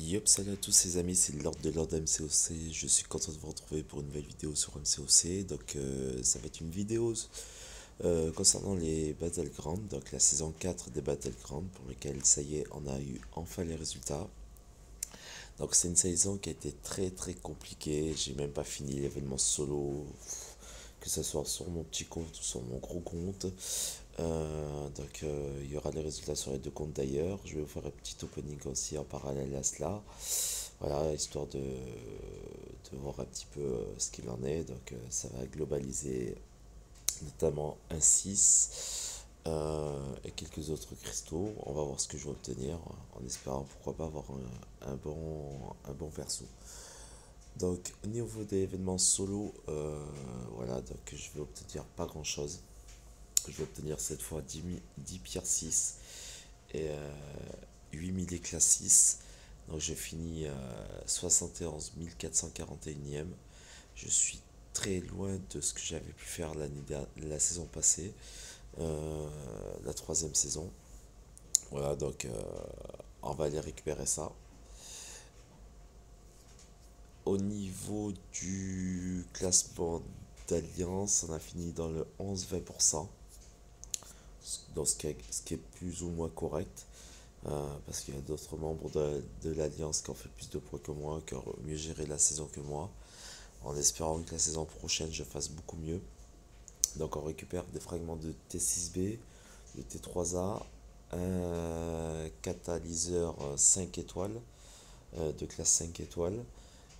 Yop, salut à tous les amis, c'est Lord de Lord MCOC. Je suis content de vous retrouver pour une nouvelle vidéo sur MCOC. Ça va être une vidéo concernant les Battlegrounds, donc la saison 4 des Battlegrounds, pour lequel ça y est, on a eu enfin les résultats. Donc c'est une saison qui a été très très compliquée. J'ai même pas fini l'événement solo, que ce soit sur mon petit compte ou sur mon gros compte. Il y aura les résultats sur les deux comptes d'ailleurs. Je vais vous faire un petit opening aussi en parallèle à cela. Voilà, histoire de voir un petit peu ce qu'il en est. Ça va globaliser notamment un 6 et quelques autres cristaux. On va voir ce que je vais obtenir en espérant pourquoi pas avoir un bon perso. Donc au niveau des événements solo, je vais obtenir pas grand chose. Je vais obtenir cette fois 10 pierres 6 et 8000 éclats 6. Donc je finis 71 441e. Je suis très loin de ce que j'avais pu faire la saison passée, la troisième saison. Voilà, on va aller récupérer ça. Au niveau du classement d'Alliance, on a fini dans le 11-20%. Dans ce qui est plus ou moins correct. Parce qu'il y a d'autres membres de l'Alliance qui ont fait plus de points que moi, qui ont mieux géré la saison que moi, en espérant que la saison prochaine je fasse beaucoup mieux. Donc on récupère des fragments de T6B, de T3A, un catalyseur 5 étoiles, de classe 5 étoiles,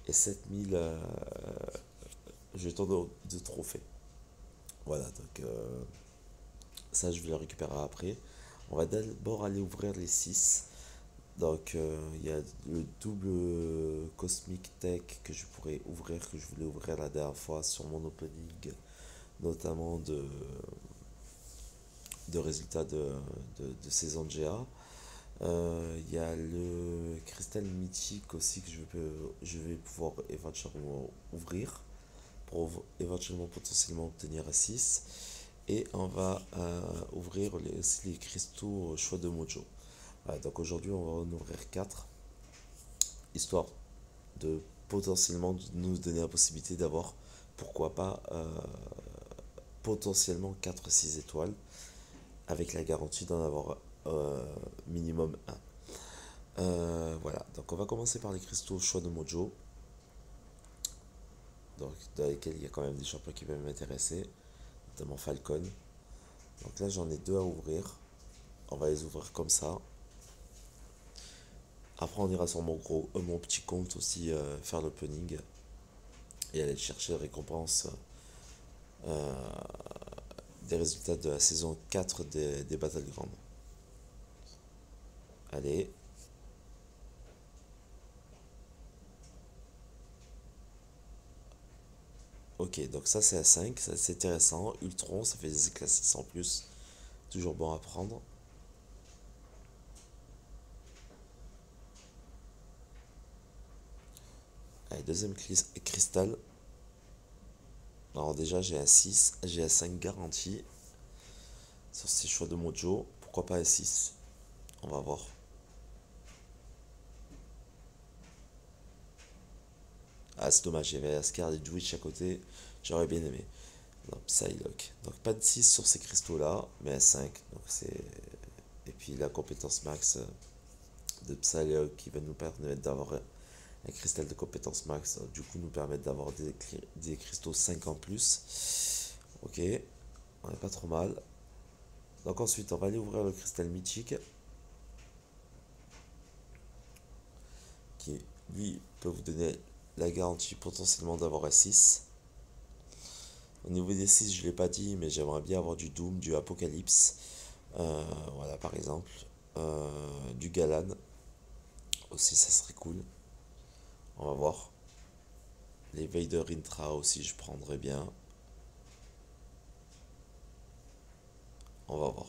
et 7000 jetons de trophées. Voilà, ça je vais le récupérer après. On va d'abord aller ouvrir les 6. Il y a le double Cosmic Tech que je pourrais ouvrir, que je voulais ouvrir la dernière fois sur mon opening, notamment de résultats de saison de GA. Il y a le cristal mythique aussi que je vais pouvoir éventuellement ouvrir pour éventuellement potentiellement obtenir un 6. Et on va ouvrir aussi les cristaux au choix de Mojo. Voilà, donc aujourd'hui on va en ouvrir 4, histoire de potentiellement nous donner la possibilité d'avoir, pourquoi pas, potentiellement 4-6 étoiles, avec la garantie d'en avoir minimum 1. Voilà, donc on va commencer par les cristaux au choix de Mojo, donc dans lesquels il y a quand même des champions qui peuvent m'intéresser, notamment Falcon. Donc là j'en ai 2 à ouvrir, on va les ouvrir comme ça. Après, on ira sur mon petit compte aussi faire l'opening et aller chercher les récompenses des résultats de la saison 4 des Battlegrounds. Allez. Ok, donc ça c'est à 5, ça c'est intéressant. Ultron, ça fait des éclats 6 en plus. Toujours bon à prendre. Allez, deuxième cristal. Alors déjà j'ai un 6, j'ai un 5 garanti. Sur ces choix de Mojo, pourquoi pas un 6? On va voir. Ah c'est dommage, il y avait Asgard et Dwitch à côté, j'aurais bien aimé. Non, Psylocke. Donc pas de 6 sur ces cristaux là, mais un 5. Et puis la compétence max de Psylocke qui va nous permettre d'avoir un cristal de compétence max, du coup nous permettre d'avoir des cristaux 5 en plus. Ok, on n'est pas trop mal. Donc ensuite on va aller ouvrir le cristal mythique, qui lui peut vous donner la garantie potentiellement d'avoir un 6. Au niveau des 6 je ne l'ai pas dit, mais j'aimerais bien avoir du Doom, du Apocalypse, voilà par exemple, du Galan aussi, ça serait cool. On va voir. Les Vader Intra aussi, je prendrais bien. On va voir.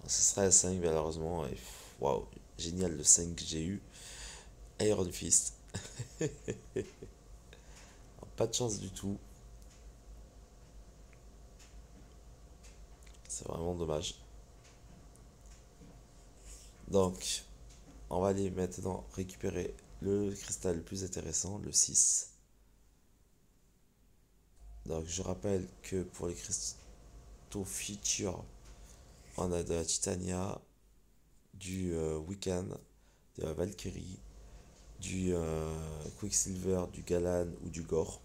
Ce serait à 5 malheureusement. Waouh, génial le 5 que j'ai eu. Iron Fist. Pas de chance du tout. C'est vraiment dommage. Donc, on va aller maintenant récupérer le cristal le plus intéressant, le 6. Donc, je rappelle que pour les cristaux feature, on a de la Titania, du Wiccan, de la Valkyrie, du Quicksilver, du Galan ou du Gore.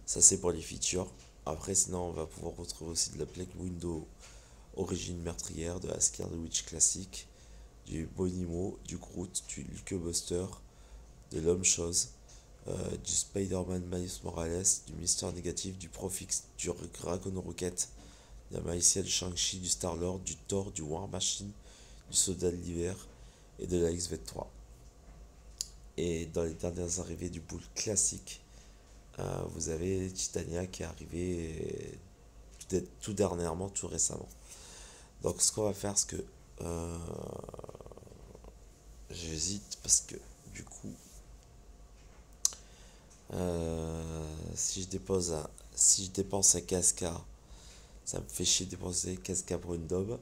Ça, c'est pour les features. Après, sinon, on va pouvoir retrouver aussi de la Black Widow Origine meurtrière, de la Scared Witch classique, du Bonimo, du Groot, du Hulkbuster, de l'Homme-Chose, du Spider-Man Miles Morales, du Mister Négatif, du Profix, du Dragon Rocket, de la Maïsia, du Shang-Chi, du Star-Lord, du Thor, du War Machine, du Soldat de l'Hiver et de la XV3. Et dans les dernières arrivées du pool classique, vous avez Titania qui est arrivé tout dernièrement, tout récemment. Donc ce qu'on va faire, c'est que j'hésite parce que du coup, si je dépense un 15K, ça me fait chier de dépenser 15K pour une daube.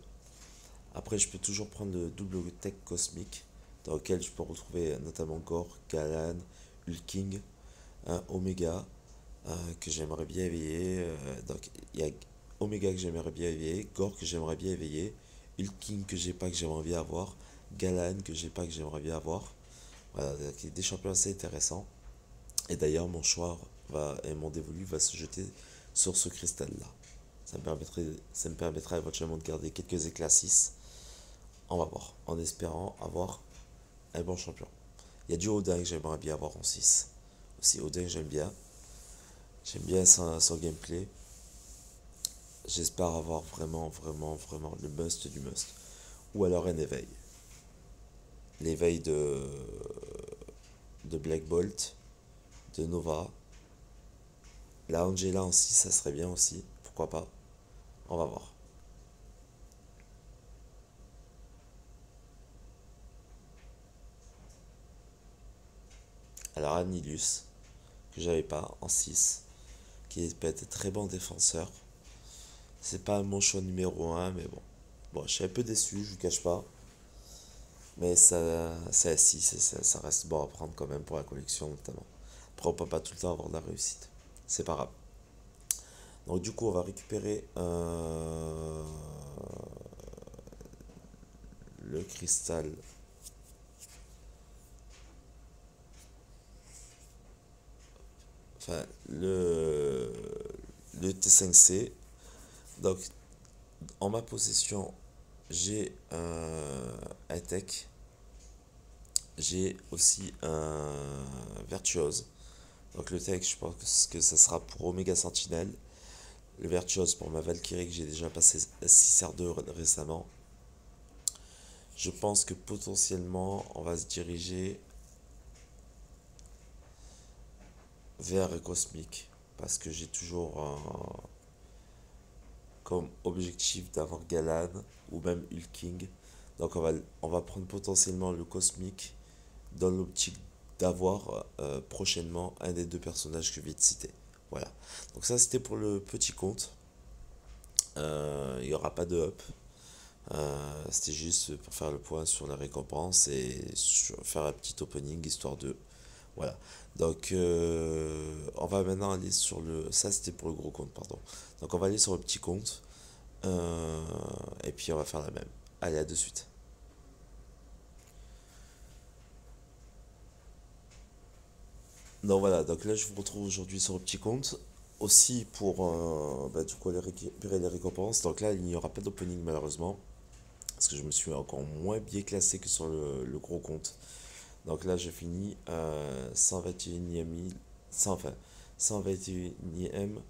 Après, je peux toujours prendre le double tech cosmique, dans lequel je peux retrouver notamment Gore, Galan, Hulking, Omega, que j'aimerais bien éveiller. Donc, il y a Omega que j'aimerais bien éveiller, Gore que j'aimerais bien éveiller, Hulking que j'ai pas que j'aimerais bien avoir, Galan que j'ai pas que j'aimerais bien avoir. Voilà, donc, des champions assez intéressants. Et d'ailleurs, mon choix et mon dévolu va se jeter sur ce cristal-là. Ça me permettra éventuellement de garder quelques éclats 6. On va voir, en espérant avoir un bon champion. Il y a du Odin que j'aimerais bien avoir en 6. Aussi, Odin, j'aime bien. J'aime bien son gameplay. J'espère avoir vraiment, vraiment, vraiment le must du must. Ou alors un éveil. L'éveil de Black Bolt, de Nova. La Angela en 6, ça serait bien aussi. Pourquoi pas. On va voir. Alors Anilus, que j'avais pas en 6, qui peut être très bon défenseur. C'est pas mon choix numéro un, mais bon. Bon, je suis un peu déçu, je vous cache pas. Mais ça, c'est assis, ça reste bon à prendre quand même pour la collection notamment. Après, on peut pas tout le temps avoir de la réussite. C'est pas grave. Donc du coup, on va récupérer le cristal. Enfin, le T5C. Donc, en ma possession, j'ai un tech. J'ai aussi un Virtuose. Donc le tech, je pense que ça sera pour Omega Sentinel. Le Virtuose pour ma Valkyrie que j'ai déjà passé 6R2 récemment. Je pense que potentiellement on va se diriger vers Cosmic. Parce que j'ai toujours comme objectif d'avoir Galan ou même Hulking. Donc on va prendre potentiellement le Cosmic dans l'optique d'avoir prochainement un des deux personnages que je viens de citer. Voilà. Donc ça c'était pour le petit compte. Il n'y aura pas de up. C'était juste pour faire le point sur la récompense et faire un petit opening histoire de. Voilà. Donc on va maintenant aller sur le. Ça c'était pour le gros compte, pardon. Donc on va aller sur le petit compte. Et puis on va faire la même. Allez, à de suite. Donc voilà, donc là je vous retrouve aujourd'hui sur le petit compte. Aussi pour du coup aller récupérer les récompenses. Donc là il n'y aura pas d'opening malheureusement. Parce que je me suis encore moins bien classé que sur le gros compte. Donc là je finis 121e, 100, enfin 121e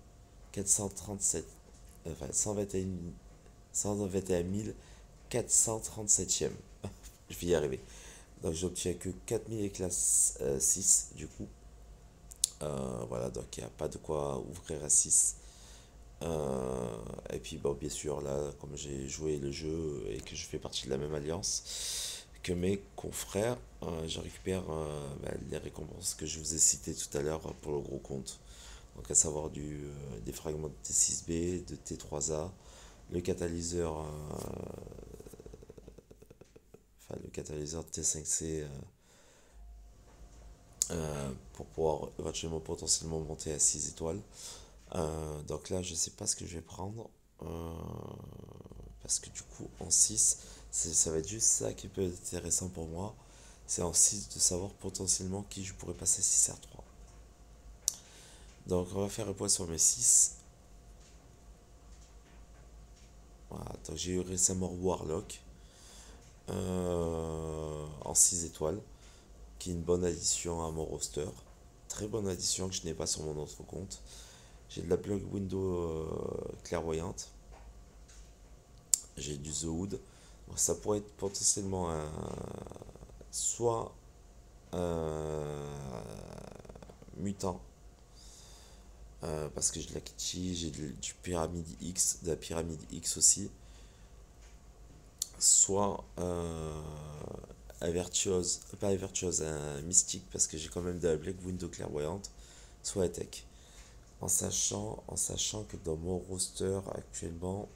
437. Enfin 121 437e. Je vais y arriver. Donc j'obtiens que 4000 éclats 6 du coup. Voilà, donc il n'y a pas de quoi ouvrir à 6. Et puis bon, bien sûr, là, comme j'ai joué le jeu et que je fais partie de la même alliance que mes confrères, je récupère les récompenses que je vous ai citées tout à l'heure pour le gros compte. Donc à savoir des fragments de T6B, de T3A, le catalyseur enfin le catalyseur T5C pour pouvoir éventuellement potentiellement monter à 6 étoiles. Donc là, je sais pas ce que je vais prendre. euh, Parce que du coup, en 6 ça va être juste ça qui peut être intéressant pour moi. C'est en 6 de savoir potentiellement qui je pourrais passer 6 R3. Donc on va faire un point sur mes 6. Voilà, donc j'ai eu récemment Warlock en 6 étoiles, qui est une bonne addition à mon roster. Très bonne addition que je n'ai pas sur mon autre compte. J'ai de la Plug Window clairvoyante. J'ai du The Hood. Donc ça pourrait être potentiellement soit un mutant, parce que j'ai de la Kichi, j'ai du Pyramide X, de la Pyramide X aussi, soit un Virtuose, pas un Virtuose, un Mystique, parce que j'ai quand même de la Black Window clairvoyante, soit un Tech. En sachant que dans mon roster actuellement,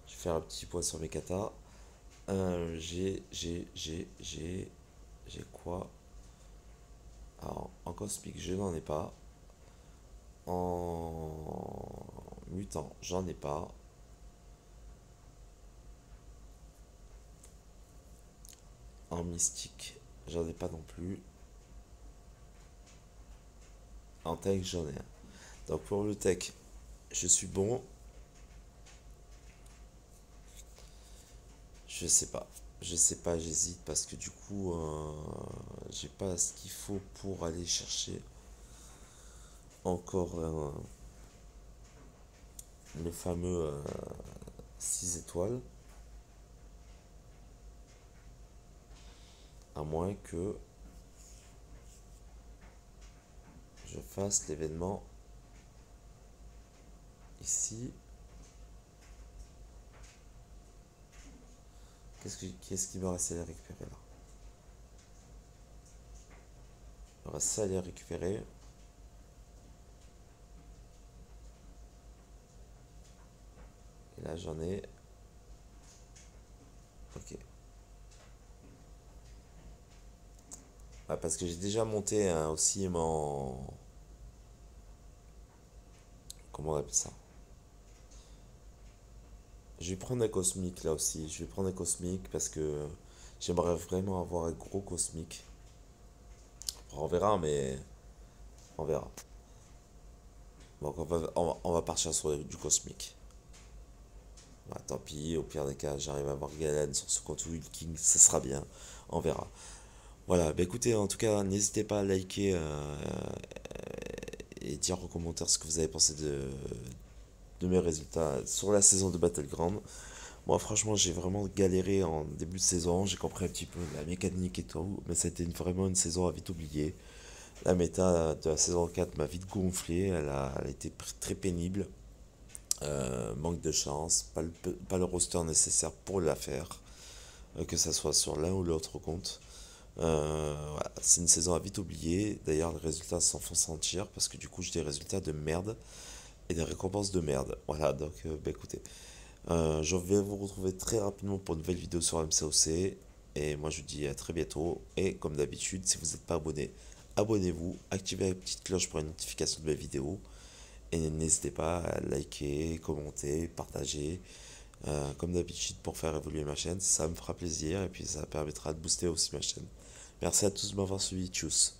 je vais faire un petit point sur mes katas. J'ai quoi? Alors, en cosmique, je n'en ai pas. En mutant, j'en ai pas. En mystique, j'en ai pas non plus. En tech, j'en ai un. Donc pour le tech, je suis bon. Je sais pas. Je sais pas, j'hésite parce que du coup, j'ai pas ce qu'il faut pour aller chercher encore le fameux 6 étoiles. À moins que je fasse l'événement ici. Qu'est-ce qui me reste à aller récupérer là? Il me reste ça à aller récupérer. Et là j'en ai. Ok. Ah, parce que j'ai déjà monté aussi mon. Comment on appelle ça? Je vais prendre un cosmique là aussi. Je vais prendre un cosmique parce que j'aimerais vraiment avoir un gros cosmique. On verra, mais on verra. Donc on va partir sur du cosmique. Bah, tant pis, au pire des cas, j'arrive à avoir Galen sur ce compte Will King, ça sera bien. On verra. Voilà, bah écoutez, en tout cas, n'hésitez pas à liker et dire en commentaire ce que vous avez pensé de mes résultats sur la saison de Battleground. Moi, franchement, j'ai vraiment galéré en début de saison. J'ai compris un petit peu la mécanique et tout. Mais c'était vraiment une saison à vite oublier. La méta de la saison 4 m'a vite gonflé. Elle a été très pénible. Manque de chance. Pas le roster nécessaire pour la faire. Que ça soit sur l'un ou l'autre compte. Voilà, c'est une saison à vite oublier. D'ailleurs, les résultats s'en font sentir. Parce que du coup, j'ai des résultats de merde. Et des récompenses de merde. Voilà, donc bah écoutez. Je vais vous retrouver très rapidement pour une nouvelle vidéo sur MCOC. Et moi je vous dis à très bientôt. Et comme d'habitude, si vous n'êtes pas abonné, abonnez-vous, activez la petite cloche pour une notification de mes vidéos. Et n'hésitez pas à liker, commenter, partager. Comme d'habitude pour faire évoluer ma chaîne. Ça me fera plaisir et puis ça permettra de booster aussi ma chaîne. Merci à tous de m'avoir suivi. Tchuss.